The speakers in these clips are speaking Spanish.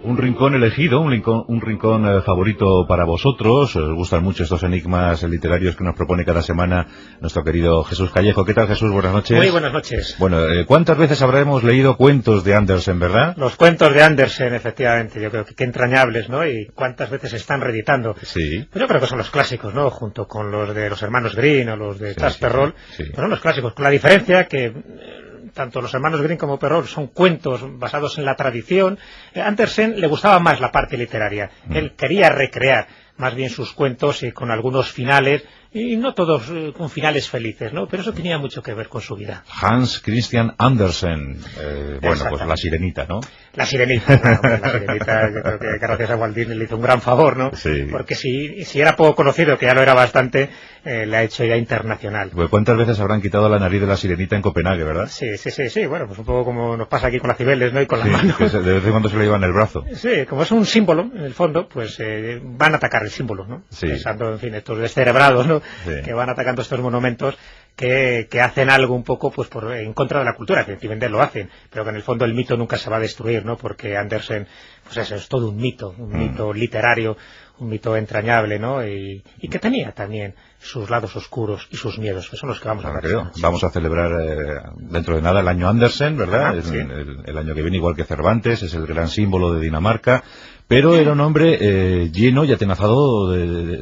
Un rincón elegido, un rincón favorito para vosotros. Os gustan mucho estos enigmas literarios que nos propone cada semana nuestro querido Jesús Callejo. ¿Qué tal, Jesús? Buenas noches. Muy buenas noches. Bueno, ¿cuántas veces habremos leído cuentos de Andersen, verdad? Los cuentos de Andersen, efectivamente. Yo creo que qué entrañables, ¿no? Y cuántas veces se están reeditando. Sí. Pues yo creo que son los clásicos, ¿no? Junto con los de los hermanos Grimm o los de Charles Perrault. Sí. Pues son los clásicos. Con la diferencia que tanto los hermanos Grimm como Perrault son cuentos basados en la tradición. Andersen le gustaba más la parte literaria. Él quería recrear más bien sus cuentos con algunos finales, y no todos con finales felices, ¿no? Pero eso tenía mucho que ver con su vida. Hans Christian Andersen. Bueno, pues La Sirenita, ¿no? La Sirenita, claro, la Sirenita, yo creo que gracias a Walt Disney le hizo un gran favor, ¿no? Sí. Porque si era poco conocido, que ya lo era bastante, le ha hecho ya internacional. Pues ¿cuántas veces habrán quitado la nariz de la Sirenita en Copenhague, verdad? Sí, bueno, pues un poco como nos pasa aquí con las Cibeles, ¿no? Y con las manos. Que de vez en cuando se le llevan el brazo. Sí, como es un símbolo, en el fondo, pues van a atacar el símbolo, ¿no? Sí. Pensando, en fin, estos descerebrados, ¿no? Sí. Que van atacando estos monumentos que hacen algo un poco pues en contra de la cultura, que efectivamente lo hacen, pero que en el fondo el mito nunca se va a destruir, ¿no? Porque Andersen, pues eso, es todo un mito literario, un mito entrañable, ¿no? Y que tenía también sus lados oscuros y sus miedos, que son los que vamos a ver. Vamos a celebrar dentro de nada el año Andersen, ¿verdad? Sí. El año que viene, igual que Cervantes, es el gran símbolo de Dinamarca, pero era un hombre lleno y atenazado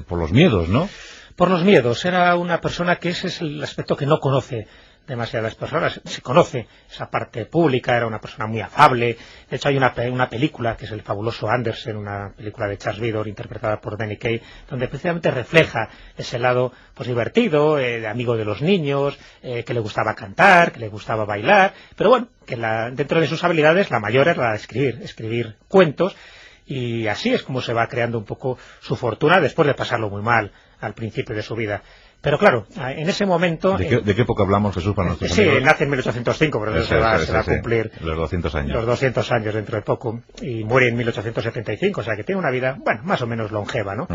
por los miedos, ¿no? Por los miedos. Era una persona que ese es el aspecto que no conoce demasiadas personas. Se conoce esa parte pública, era una persona muy afable. De hecho hay una película que es El fabuloso Andersen, una película de Charles Vidor interpretada por Danny Kaye, donde precisamente refleja ese lado pues divertido, de amigo de los niños, que le gustaba cantar, que le gustaba bailar, pero bueno, que dentro de sus habilidades la mayor era la de escribir cuentos. Y así es como se va creando un poco su fortuna después de pasarlo muy mal al principio de su vida. Pero claro, en ese momento... ¿De qué época hablamos, Jesús, para nuestros amigos? Sí, nace en 1805, pero se va a cumplir los 200 años. Los 200 años dentro de poco. Y muere en 1875, o sea que tiene una vida, bueno, más o menos longeva, ¿no?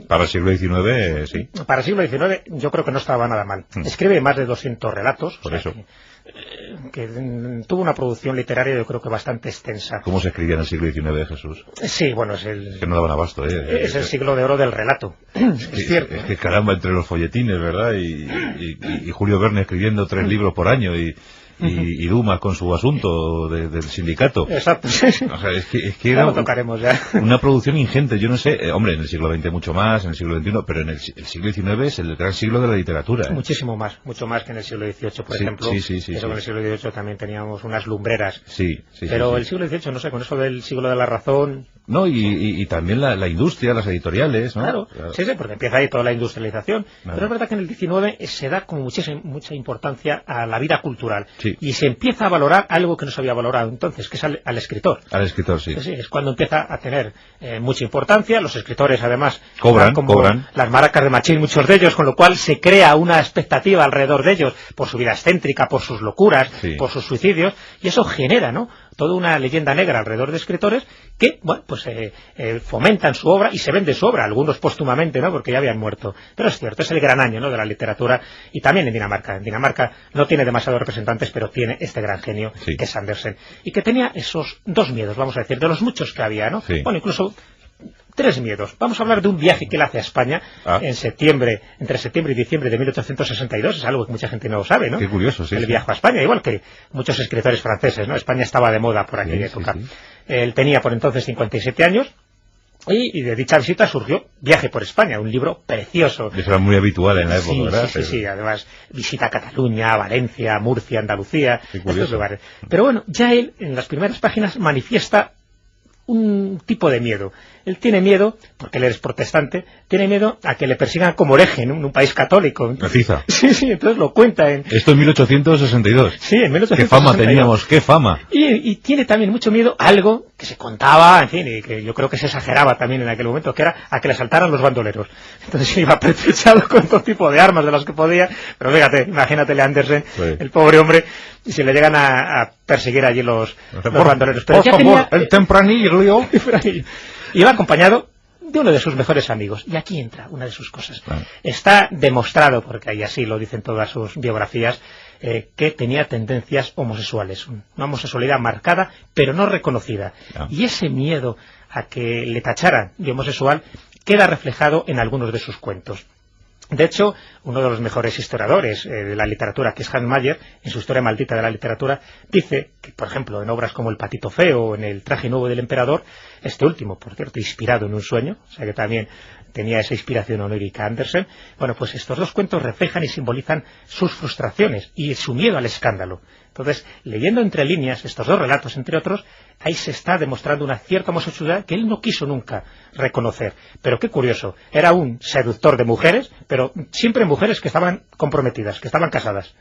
Para el siglo XIX, sí. Para el siglo XIX yo creo que no estaba nada mal. Escribe más de 200 relatos. Por eso. Que tuvo una producción literaria yo creo que bastante extensa. ¿Cómo se escribía en el siglo XIX, Jesús? Sí, bueno, es que no daban abasto, es el siglo de oro del relato. Es cierto. Es que caramba, entre los folletines, ¿verdad? Y Julio Verne escribiendo 3 libros por año y Dumas con su asunto del sindicato. Exacto. O sea, es que era lo tocaremos ya. Una producción ingente. Yo no sé, hombre, en el siglo XX mucho más, en el siglo XXI, pero en el siglo XIX es el gran siglo de la literatura. Muchísimo más, mucho más que en el siglo XVIII, por ejemplo. Sí. En el siglo XVIII también teníamos unas lumbreras. Sí. Pero el siglo XVIII, no sé, con eso del siglo de la razón... No, y también la industria, las editoriales, ¿no? Claro. Sí, porque empieza ahí toda la industrialización. Claro. Pero es verdad que en el XIX se da como mucha importancia a la vida cultural. Sí. Y se empieza a valorar algo que no se había valorado entonces, que es al escritor. Al escritor, sí. Sí, es cuando empieza a tener mucha importancia. Los escritores, además, cobran. Las maracas de Machín, muchos de ellos, con lo cual se crea una expectativa alrededor de ellos por su vida excéntrica, por sus locuras, por sus suicidios, y eso genera, ¿no?, toda una leyenda negra alrededor de escritores que, bueno, pues fomentan su obra y se vende su obra, algunos póstumamente, ¿no?, porque ya habían muerto. Pero es cierto, es el gran año, ¿no?, de la literatura, y también en Dinamarca. En Dinamarca no tiene demasiados representantes, pero tiene este gran genio, que es Andersen, y que tenía esos 2 miedos, vamos a decir, de los muchos que había, ¿no? Sí. Bueno, incluso 3 miedos. Vamos a hablar de un viaje que él hace a España entre septiembre y diciembre de 1862. Es algo que mucha gente no lo sabe, ¿no? Qué curioso, sí. Él viajó a España, igual que muchos escritores franceses, ¿no? España estaba de moda por aquella época. Sí. Él tenía por entonces 57 años. Y de dicha visita surgió Viaje por España, un libro precioso. Eso era muy habitual en la época, ¿verdad? Sí, además visita a Cataluña, Valencia, Murcia, Andalucía, estos lugares. Pero bueno, ya él en las primeras páginas manifiesta un tipo de miedo. Él tiene miedo, porque él es protestante, tiene miedo a que le persigan como hereje en un país católico. Precisa. Sí, entonces lo cuenta en... Esto en 1862. Sí, en 1862. ¡Qué fama teníamos, qué fama! Y tiene también mucho miedo a algo que se contaba, en fin, y que yo creo que se exageraba también en aquel momento, que era a que le asaltaran los bandoleros. Entonces iba pertrechado con todo tipo de armas de las que podía, pero fíjate, imagínatele a Andersen, el pobre hombre, y se le llegan a perseguir allí los bandoleros. Pero por favor, el tempranillo. Iba acompañado de uno de sus mejores amigos. Y aquí entra una de sus cosas. Está demostrado, porque ahí así lo dicen todas sus biografías, que tenía tendencias homosexuales, una homosexualidad marcada pero no reconocida. Y ese miedo a que le tacharan de homosexual queda reflejado en algunos de sus cuentos. De hecho, uno de los mejores historiadores de la literatura, que es Hans Mayer, en su Historia maldita de la literatura, dice que, por ejemplo, en obras como El patito feo o en El traje nuevo del emperador, este último, por cierto, inspirado en un sueño, o sea que también tenía esa inspiración onírica Andersen, bueno, pues estos dos cuentos reflejan y simbolizan sus frustraciones y su miedo al escándalo. Entonces, leyendo entre líneas estos dos relatos, entre otros, ahí se está demostrando una cierta homosexualidad que él no quiso nunca reconocer. Pero qué curioso, era un seductor de mujeres, pero siempre mujeres que estaban comprometidas, que estaban casadas,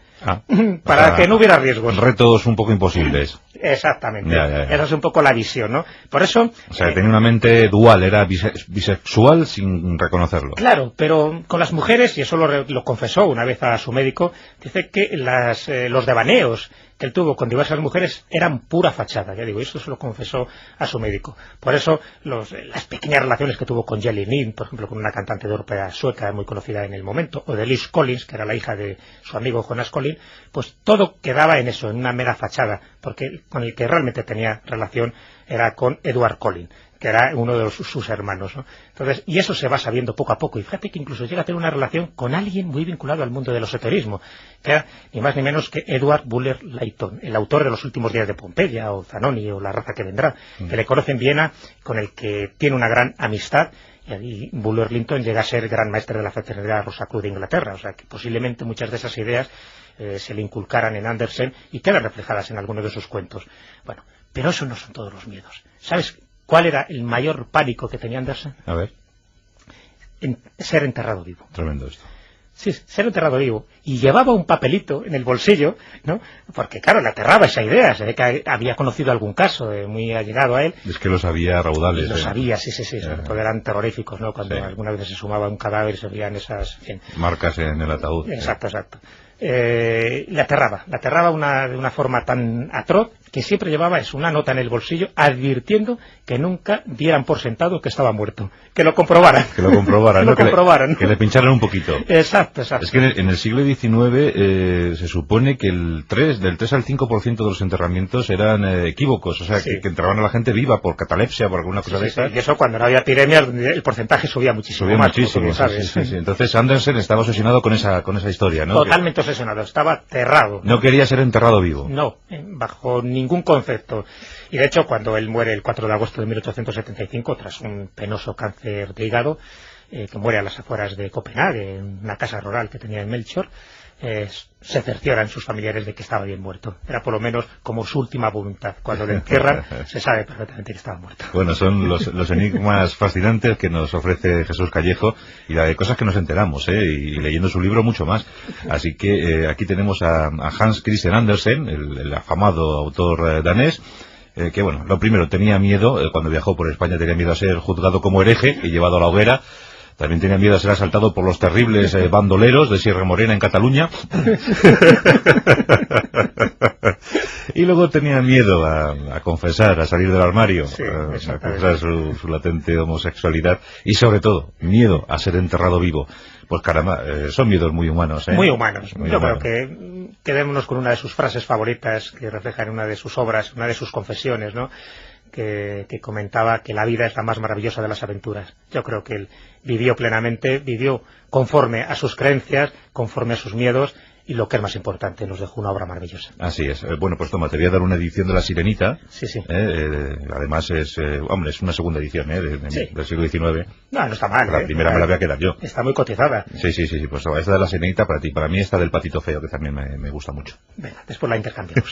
para que no hubiera riesgos. Retos un poco imposibles. Exactamente, esa es un poco la visión, ¿no? Por eso... O sea, tenía una mente dual, era bisexual sin reconocerlo. Claro, pero con las mujeres, y eso lo confesó una vez a su médico, dice que los devaneos que él tuvo con diversas mujeres eran pura fachada, ya digo, esto se lo confesó a su médico. Por eso las pequeñas relaciones que tuvo con Jelly Nin, por ejemplo, con una cantante de ópera sueca muy conocida en el momento, o de Liz Collins, que era la hija de su amigo Jonas Collins, pues todo quedaba en eso, en una mera fachada, porque con el que realmente tenía relación era con Edward Collins, que era uno de sus hermanos, ¿no? Entonces, y eso se va sabiendo poco a poco, y fíjate que incluso llega a tener una relación con alguien muy vinculado al mundo del esoterismo, que era ni más ni menos que Edward Buller Lytton, el autor de Los últimos días de Pompeya, o Zanoni, o La raza que vendrá, que le conoce en Viena, con el que tiene una gran amistad, y Buller Lytton llega a ser gran maestre de la fraternidad Rosacruz de Inglaterra, o sea que posiblemente muchas de esas ideas se le inculcaran en Andersen y quedan reflejadas en algunos de sus cuentos. Bueno, pero eso no son todos los miedos. ¿Sabes cuál era el mayor pánico que tenía Andersen? A ver. Ser enterrado vivo. Tremendo esto. Sí, ser enterrado vivo. Y llevaba un papelito en el bolsillo, ¿no? Porque, claro, le aterraba esa idea. Se ve que había conocido algún caso muy allegado a él. Es que lo sabía raudales. Lo sabía, sí. Sobre todo eran terroríficos, ¿no? Cuando alguna vez se sumaba un cadáver y se veían esas... marcas en el ataúd. Exacto. Le aterraba de una forma tan atroz que siempre llevaba una nota en el bolsillo advirtiendo que nunca dieran por sentado que estaba muerto, que lo comprobaran, ¿no? Que le pincharan un poquito. Exacto. Es que en el siglo XIX se supone que del 3 al 5% de los enterramientos eran equívocos, o sea, que enterraban a la gente viva por catalepsia, por alguna cosa de esas. Y eso cuando no había epidemias el porcentaje subía muchísimo más. Sí. Entonces Andersen estaba obsesionado con esa historia, ¿no? Totalmente obsesionado, estaba aterrado. No quería ser enterrado vivo. No, bajo ningún concepto. Y de hecho, cuando él muere el 4 de agosto de 1875, tras un penoso cáncer de hígado, que muere a las afueras de Copenhague, en una casa rural que tenía en Melchior, se cercioran sus familiares de que estaba bien muerto. Era por lo menos como su última voluntad. Cuando le entierran, se sabe perfectamente que estaba muerto. Bueno, son los enigmas fascinantes que nos ofrece Jesús Callejo y de cosas que nos enteramos, y leyendo su libro mucho más. Así que aquí tenemos a Hans Christian Andersen, el afamado autor danés, que bueno, lo primero, tenía miedo, cuando viajó por España tenía miedo a ser juzgado como hereje y llevado a la hoguera. También tenía miedo a ser asaltado por los terribles bandoleros de Sierra Morena en Cataluña. Y luego tenía miedo a confesar, a salir del armario, a confesar su latente homosexualidad. Y sobre todo, miedo a ser enterrado vivo. Pues caramba, son miedos muy humanos. Muy humanos. Yo creo que quedémonos con una de sus frases favoritas que refleja en una de sus obras, una de sus confesiones, ¿no? Que comentaba que la vida es la más maravillosa de las aventuras. Yo creo que él vivió plenamente, vivió conforme a sus creencias, conforme a sus miedos, y lo que es más importante, nos dejó una obra maravillosa. Así es. Bueno, pues toma, te voy a dar una edición de La Sirenita. Sí. Además es una segunda edición del siglo XIX. No está mal. La primera me la voy a quedar yo. Está muy cotizada. Sí. Pues esta de La Sirenita para ti. Para mí esta del Patito Feo, que también me gusta mucho. Venga, después la intercambiamos.